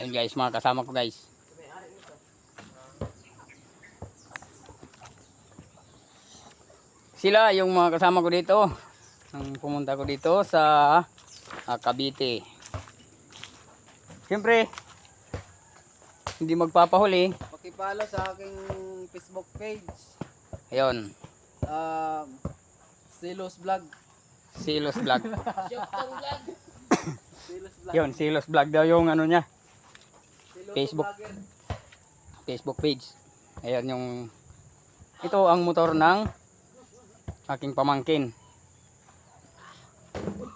Ayun guys, mga kasama ko guys. Sila yung mga kasama ko dito. Nang pumunta ko dito sa Cavite. Siyempre, hindi magpapahuli. Pakipalo sa aking Facebook page. Ayun, Silos Vlog. Silos Vlog. Silos Vlog. Yun, Silos Vlog daw yung ano niya, Silos Facebook. Vlogger. Facebook page. Ayun yung, ito ang motor ng aking pamangkin.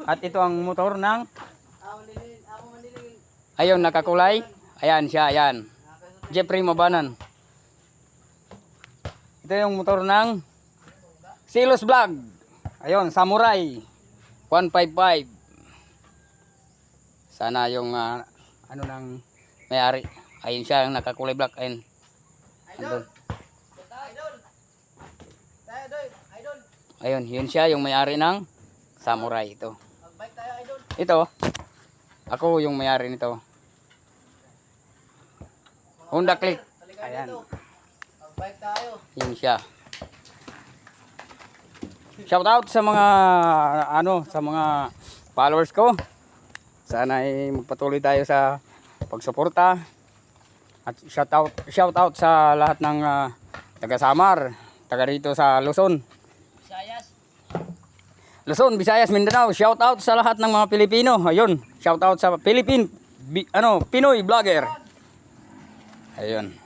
At ito ang motor ng, Ako manilin. ayun, nakakulay. Ayan siya, ayan. Jeffrey Mabanan. Ito yung motor ng Silos Vlog. Ayun, Samurai 155. Sana yung ano nang may-ari. Ayun siya yung nakakulay black. Ayun. Andun. Idol. Ayun, yun siya yung may-ari ng Samurai ito. Mag-bike tayo, idol. Ito, ako yung may-ari nito. Honda Click. Halika Ayan. dito. Mag-bike tayo. Yun siya. Shout out sa mga sa mga followers ko. Sana ay magpatuloy tayo sa pagsuporta. At shout out sa lahat ng taga Samar, taga rito sa Luzon. Luzon, Visayas, Mindanao. Shout out sa lahat ng mga Pilipino. Ayun, shout out sa Pinoy vlogger. Ayun.